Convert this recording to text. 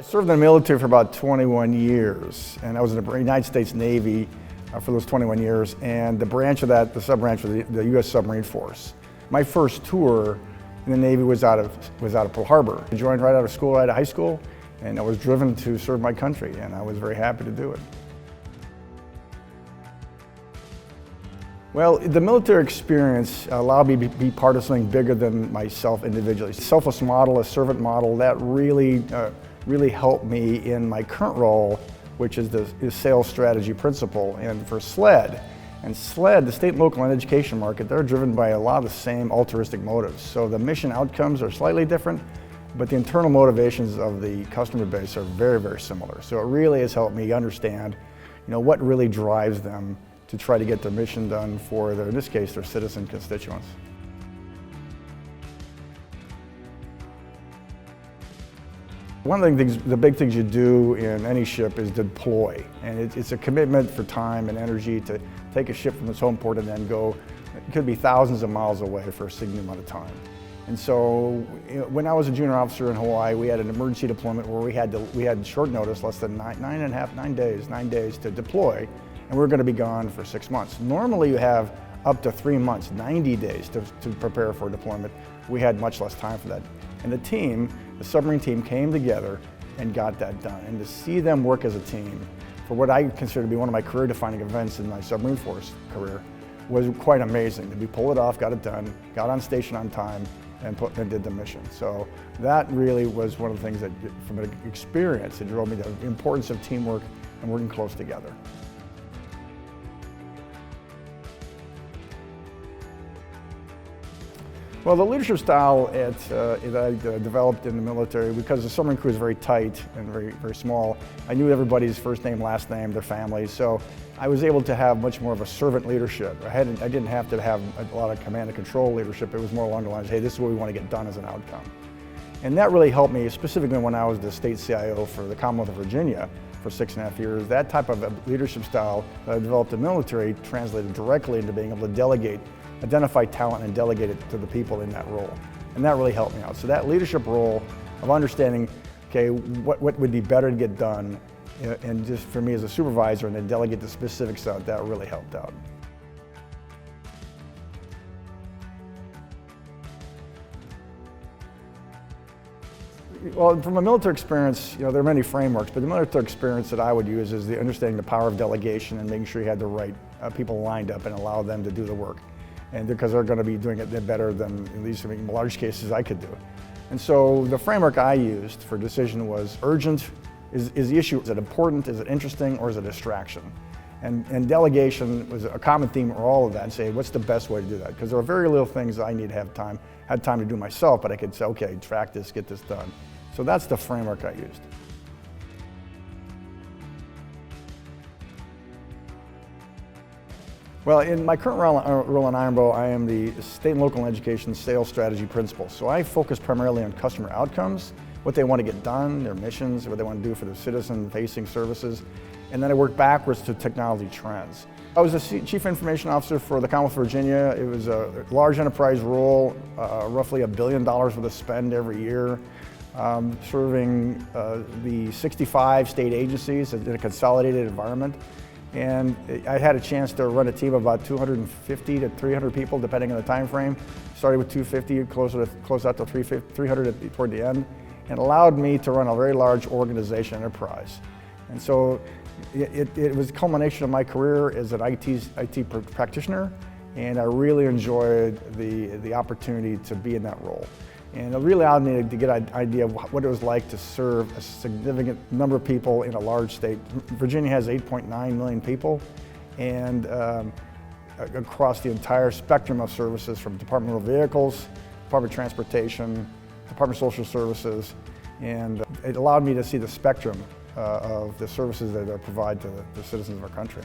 served in the military for about 21 years, and I was in the United States Navy for those 21 years, and the branch of that, the sub-branch of the U.S. Submarine Force. My first tour in the Navy was out of Pearl Harbor. I joined right out of school, right out of high school, and I was driven to serve my country, and I was very happy to do it. Well, the military experience allowed me to be part of something bigger than myself individually. Selfless model, a servant model, that really helped me in my current role, which is the sales strategy principle. And for SLED, the state and local and education market, they're driven by a lot of the same altruistic motives. So the mission outcomes are slightly different, but the internal motivations of the customer base are very, very similar. So it really has helped me understand, what really drives them to try to get their mission done for in this case, their citizen constituents. One of the big things you do in any ship is deploy, and it's a commitment for time and energy to take a ship from its home port and then go, it could be thousands of miles away for a significant amount of time. And so, when I was a junior officer in Hawaii, we had an emergency deployment where we had short notice, less than 9 days to deploy, and we were going to be gone for 6 months. Normally you have up to 3 months, 90 days to prepare for deployment. We had much less time for that. And the submarine team came together and got that done. And to see them work as a team for what I consider to be one of my career-defining events in my submarine force career was quite amazing. We pulled it off, got it done, got on station on time, and did the mission. So that really was one of the things that, from an experience, it drove me the importance of teamwork and working close together. Well, the leadership style that I developed in the military, because the submarine crew is very tight and very, very small, I knew everybody's first name, last name, their families, so I was able to have much more of a servant leadership. I didn't have to have a lot of command and control leadership. It was more along the lines, hey, this is what we want to get done as an outcome. And that really helped me, specifically when I was the state CIO for the Commonwealth of Virginia for 6.5 years. That type of leadership style that I developed in the military translated directly into being able to delegate, identify talent and delegate it to the people in that role. And that really helped me out. So that leadership role of understanding, okay, what would be better to get done, and just for me as a supervisor, and then delegate the specifics out, that really helped out. Well, from a military experience, there are many frameworks, but the military experience that I would use is the understanding the power of delegation and making sure you had the right people lined up and allow them to do the work. And because they're going to be doing it better than, at least in large cases, I could do. And so the framework I used for decision was urgent. Is the issue, is it important, is it interesting, or is it a distraction? And delegation was a common theme for all of that, and say, what's the best way to do that? Because there are very little things I need to had time to do myself, but I could say, okay, track this, get this done. So that's the framework I used. Well, in my current role in Iron Bow, I am the state and local education sales strategy principal. So I focus primarily on customer outcomes, what they want to get done, their missions, what they want to do for their citizen-facing services, and then I work backwards to technology trends. I was the Chief Information Officer for the Commonwealth of Virginia. It was a large enterprise role, roughly $1 billion worth of spend every year, serving the 65 state agencies in a consolidated environment. And I had a chance to run a team of about 250 to 300 people, depending on the time frame. Started with 250, closed out to 300 toward the end, and allowed me to run a very large organization enterprise. And so it was a culmination of my career as an IT practitioner, and I really enjoyed the opportunity to be in that role. And it really allowed me to get an idea of what it was like to serve a significant number of people in a large state. Virginia has 8.9 million people, and across the entire spectrum of services, from Department of Vehicles, Department of Transportation, Department of Social Services, and it allowed me to see the spectrum of the services that I provide to the citizens of our country.